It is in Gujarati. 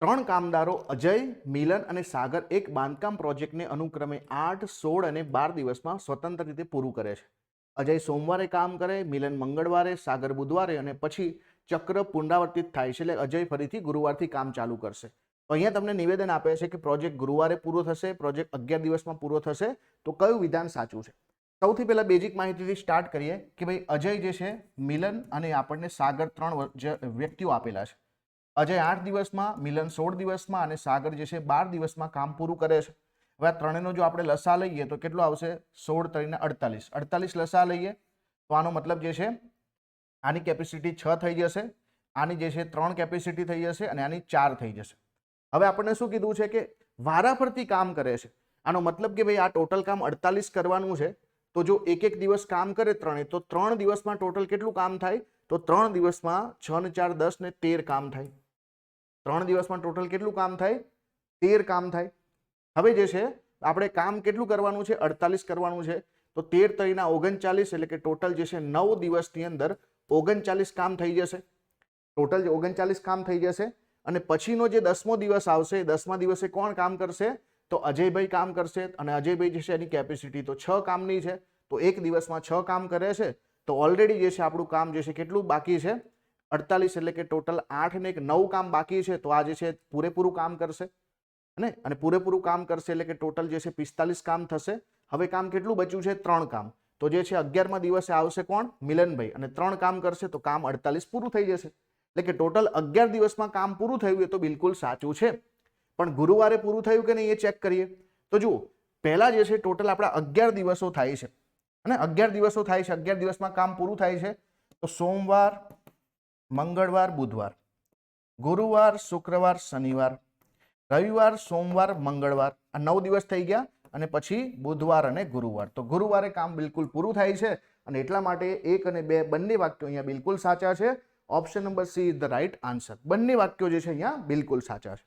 ત્રણ કામદારો અજય, મિલન અને સાગર એક બાંધકામ પ્રોજેક્ટને અનુક્રમે 8, 16 અને 12 દિવસમાં સ્વતંત્ર રીતે પૂરું કરે છે. અજય સોમવારે કામ કરે, મિલન મંગળવારે, સાગર બુધવારે અને પછી ચક્ર પુનરાવર્તિત થાય છે. એટલે અજય ફરીથી ગુરુવારથી કામ ચાલુ કરશે. તો અહીંયા તમને નિવેદન આપે છે કે પ્રોજેક્ટ ગુરુવારે પૂરો થશે, પ્રોજેક્ટ 11 દિવસમાં પૂરો થશે. તો કયું વિધાન સાચું છે? સૌથી પહેલા બેઝિક માહિતીથી સ્ટાર્ટ કરીએ કે ભાઈ અજય જે છે, મિલન અને આપણને સાગર ત્રણ વ્યક્તિઓ આપેલા છે. અજય 8 દિવસમાં, મિલન 16 દિવસમાં અને સાગર જે છે 12 દિવસમાં કામ પૂરું કરે છે. હવે આ ત્રણેયનો જો આપણે લસા લઈએ તો કેટલો આવશે? 16 × 48. 48 લસા લઈએ તો આનો મતલબ જે છે આની કેપેસિટી 6 થઈ જશે, આની જે છે 3 કેપેસિટી થઈ જશે અને આની 4 થઈ જશે. હવે આપણને શું કીધું છે કે વારાફરતી કામ કરે છે. આનો મતલબ કે ભાઈ આ ટોટલ કામ 48 કરવાનું છે. તો જો એક એક દિવસ કામ કરે ત્રણે, તો 3 દિવસમાં ટોટલ કેટલું કામ થાય? તો 3 દિવસમાં 6 ને 4 10 ને 13 કામ થાય. 3 દિવસમાં ટોટલ કેટલું કામ થાય? 13 કામ થાય. હવે જે છે આપણે કામ કેટલું કરવાનું છે? 48 કરવાનું છે. તો 13 × 39 એટલે કે ટોટલ જે છે 9 દિવસની અંદર 39 કામ થઈ જશે. ટોટલ 39 કામ થઈ જશે. અને પછીનો જે 10મો દિવસ આવશે, 10મા દિવસે કોણ કામ કરશે? તો અજયભાઈ કામ કરશે. અને અજયભાઈ જે છે એની કેપેસિટી તો 6 કામની છે. તો એક દિવસમાં 6 કામ કરે છે. તો ઓલરેડી જે છે આપણું કામ જે છે કેટલું બાકી છે? 48. એટલે કે ટોટલ 8 ને 9 કામ બાકી છે. તો આ જે છે પૂરેપૂરું કામ કરશે ને, અને પૂરેપૂરું કામ કરશે એટલે કે ટોટલ જે છે 45 કામ થશે. હવે કામ કેટલું બચ્યું છે? 3 કામ. તો જે છે 11મા દિવસે આવશે કોણ? મિલનભાઈ, અને 3 કામ કરશે તો કામ 48 પૂરું થઈ જશે. એટલે કે ટોટલ 11 દિવસમાં કામ પૂરું થયું એ તો બિલકુલ સાચું છે. પણ ગુરુવારે પૂરું થયું કે નહીં એ ચેક કરીએ. તો જુઓ, પહેલા જે છે ટોટલ આપણા 11 દિવસો થાય છે અને 11 દિવસો થાય છે. 11 દિવસમાં કામ પૂરું થાય છે. તો સોમવાર, મંગળવાર, બુધવાર, ગુરુવાર, શુક્રવાર, શનિવાર, રવિવાર, સોમવાર, મંગળવાર, આ 9 દિવસ થઈ ગયા. અને પછી બુધવાર અને ગુરુવાર. તો ગુરુવારે કામ બિલકુલ પૂરું થાય છે. અને એટલા માટે 1 અને 2 બંને વાક્યો અહીંયા બિલકુલ સાચા છે. Option number she is the right answer. બંને વાક્યો જે છે અહીંયા બિલકુલ સાચા છે.